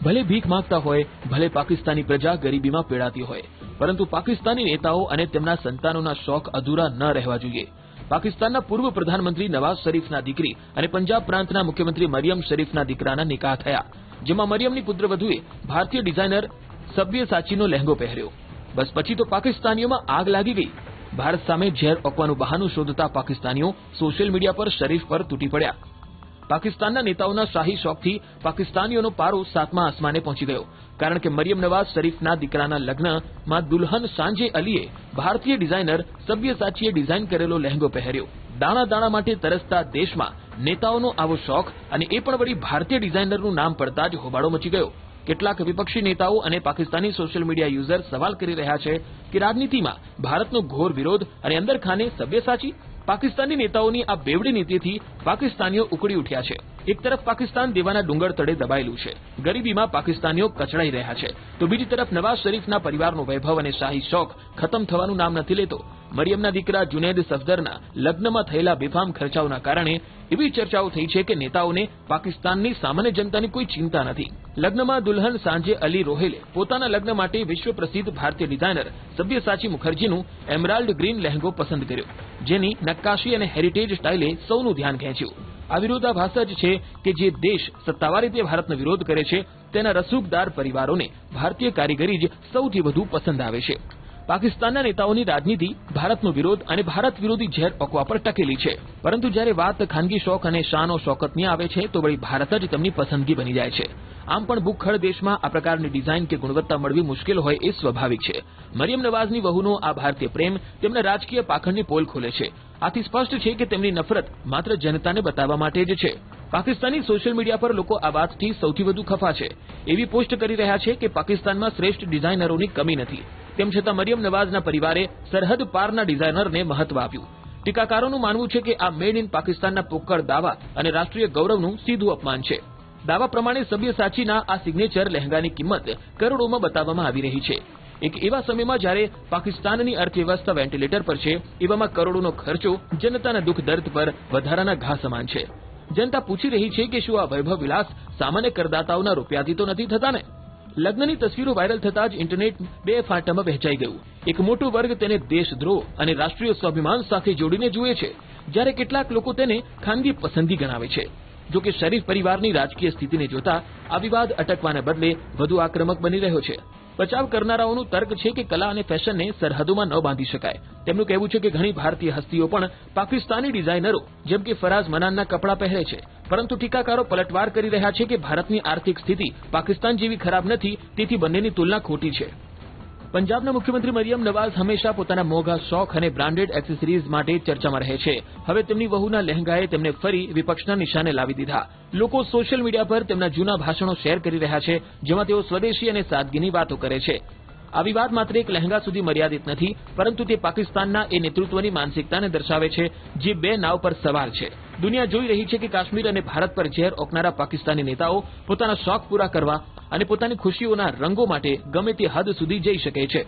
ભલે ભીખ માંગતા હોય, ભલે પાકિસ્તાની પ્રજા ગરીબીમાં પીડાતી હોય, પરંતુ પાકિસ્તાની નેતાઓ અને તેમના સંતાનોના શોખ અધૂરા ન રહેવા જોઈએ. પાકિસ્તાનના પૂર્વ પ્રધાનમંત્રી નવાઝ શરીફના દીકરી અને પંજાબ પ્રાંતના મુખ્યમંત્રી મરિયમ શરીફના દીકરાના નિકાહ થયા, જેમાં મરિયમની પુત્રવધુએ ભારતીય ડિઝાઇનર સબ્યસાચીનો લહેંગો પહેર્યો. બસ પછી તો પાકિસ્તાનીઓમાં આગ લાગી ગઈ. ભારત સામે ઝેર ઓકવાનું બહાનું શોધતા પાકિસ્તાનીઓ સોશિયલ મીડિયા પર શરીફ પર તૂટી પડ્યા. પાકિસ્તાનના નેતાઓના શાહી શોખથી પાકિસ્તાનીઓનો પારો 7મા આસમાને પહોંચી ગયો, કારણ કે મરિયમ નવાઝ શરીફના દીકરાના લગ્નમાં દુલ્હન સાંજે અલીએ ભારતીય ડિઝાઇનર સબ્યસાચીએ ડિઝાઇન કરેલો લહેંગો પહેર્યો. દાણા દાણા માટે તરસતા દેશમાં નેતાઓનો આવો શોખ, અને એ પણ વળી ભારતીય ડિઝાઇનરનું નામ પડતા જ હોબાળો મચી ગયો. કેટલાક વિપક્ષી નેતાઓ અને પાકિસ્તાની સોશિયલ મીડિયા યુઝર્સ સવાલ કરી રહ્યા છે કે રાજનીતિમાં ભારતનો ઘોર વિરોધ અને અંદરખાને સબ્યસાચી. પાકિસ્તાની નેતાઓની આ બેવડી નીતિથી પાકિસ્તાનીઓ ઉકળી ઉઠ્યા છે. એક તરફ પાકિસ્તાન દેવાના ડુંગર તળે દબાયેલું છે, ગરીબીમાં પાકિસ્તાનીઓ કચડાઈ રહ્યા છે, તો બીજી તરફ નવાઝ શરીફના પરિવારનો વૈભવ અને શાહી શોખ ખતમ થવાનું નામ નથી લેતો. મરિયમના દીકરા જુનેદ સફદરના લગ્નમાં થયેલા બેફામ ખર્ચાઓના કારણે એવી ચર્ચાઓ થઈ છે કે નેતાઓને પાકિસ્તાનની સામાન્ય જનતાની કોઈ ચિંતા નથી. લગ્નમાં દુલ્હન સાંજે અલી રોહેલે પોતાના લગ્ન માટે વિશ્વ પ્રસિદ્ધ ભારતીય ડિઝાઇનર સબ્યસાચી મુખર્જીનું એમરાલ્ડ ગ્રીન લહેંગો પસંદ કર્યો, જેની નક્કાશી અને હેરિટેજ સ્ટાઇલે સૌનું ધ્યાન ખેંચ્યું. આ વિરોધાભાસ જ છે કે જે દેશ સત્તાવાર રીતે ભારતનો વિરોધ કરે છે તેના રસૂખદાર પરિવારોને ભારતીય કારીગરી જ સૌથી વધુ પસંદ આવે છે. પાકિસ્તાનના નેતાઓની રાજનીતિ ભારતનો વિરોધ અને ભારત વિરોધી ઝેર ઓકવા પર ટકેલી છે, પરંતુ જ્યારે વાત ખાનગી શોખ અને શાનો શોકતની આવે છે તો વળી ભારત જ તેમની પસંદગી બની જાય છે. આમ પણ ભૂખડ દેશમાં આ પ્રકારની ડિઝાઇન કે ગુણવત્તા મળવી મુશ્કેલ હોય એ સ્વાભાવિક છે. મરિયમ નવાઝની વહુનો આ ભારતીય પ્રેમ તેમના રાજકીય પાખંડની પોલ ખોલે છે. આથી સ્પષ્ટ છે કે તેમની નફરત માત્ર જનતાને બતાવવા માટે જ છે. પાકિસ્તાની સોશિયલ મીડિયા પર લોકો આ વાતથી સૌથી વધુ ખફા છે. એવી પોસ્ટ કરી રહ્યા છે કે પાકિસ્તાનમાં શ્રેષ્ઠ ડિઝાઇનરોની કમી નથી, તેમ છતાં મરિયમ નવાઝના પરિવારે સરહદ પારના ડિઝાઇનરને મહત્વ આપ્યું. ટીકાકારોનું માનવું છે કે આ મેડ ઇન પાકિસ્તાનના પોકળ દાવા અને રાષ્ટ્રીય ગૌરવનું સીધું અપમાન છે. દાવા પ્રમાણે સબ્યસાચીના આ સિગ્નેચર લહેંગાની કિંમત કરોડોમાં બતાવવામાં આવી રહી છે. એક એવા સમયમાં જ્યારે પાકિસ્તાનની અર્થવ્યવસ્થા વેન્ટિલેટર પર છે, એવામાં કરોડોનો ખર્ચો જનતાના દુઃખ દર્દ પર વધારાના ઘા સમાન છે. જનતા પૂછી રહી છે કે શું આ વૈભવ વિલાસ સામાન્ય કરદાતાઓના રૂપિયાથી તો નથી થતા ને? લગ્નની તસવીરો વાયરલ થતા જ ઇન્ટરનેટ બે ફાંટામાં વહેંચાઈ ગયું. એક મોટો વર્ગ તેને દેશદ્રોહ અને રાષ્ટ્રીય સ્વાભિમાન સાથે જોડીને જુએ છે, જ્યારે કેટલાક લોકો તેને ખાનગી પસંદગી ગણાવે છે. જો કે શરીફ પરિવારની રાજકીય સ્થિતિને જોતા આ વિવાદ અટકવાને બદલે વધુ આક્રમક બની રહ્યો છે. બચાવ કરનારાઓનું તર્ક છે કે કલા અને ફેશનને સરહદોમાં ન બાંધી શકાય. તેમનું કહેવું છે કે ઘણી ભારતીય હસ્તીઓ પણ પાકિસ્તાની ડિઝાઇનરો જેમ કે ફરાઝ મનાનના કપડાં પહેરે છે, પરંતુ ટીકાકારો પલટવાર કરી રહ્યા છે કે ભારતની આર્થિક સ્થિતિ પાકિસ્તાન જેવી ખરાબ નથી, તેથી બંનેની તુલના ખોટી છે. પંજાબના મુખ્યમંત્રી મરિયમ નવાઝ હંમેશા પોતાના મોંઘા શોખ અને બ્રાન્ડેડ એક્સેસરીઝ માટે ચર્ચામાં રહે છે. હવે તેમની વહુના લહેંગાએ તેમને ફરી વિપક્ષના નિશાને લાવી દીધા. લોકો સોશિયલ મીડિયા પર તેમના જૂના ભાષણો શેર કરી રહ્યા છે, જેમાં તેઓ સ્વદેશી અને સાદગીની વાતો કરે છે. આ વિવાદ માત્ર એક લહેંગા સુધી મર્યાદિત નથી, પરંતુ તે પાકિસ્તાનના એ નેતૃત્વની માનસિકતાને દર્શાવે છે જે બે નાવ પર સવાર છે. દુનિયા જોઈ રહી છે કે કાશ્મીર અને ભારત પર ઝેર ઓકનારા પાકિસ્તાની નેતાઓ પોતાના શોખ પૂરા કરવા અને પોતાની ખુશીઓના રંગો માટે ગમે તે હદ સુધી જઈ શકે છે.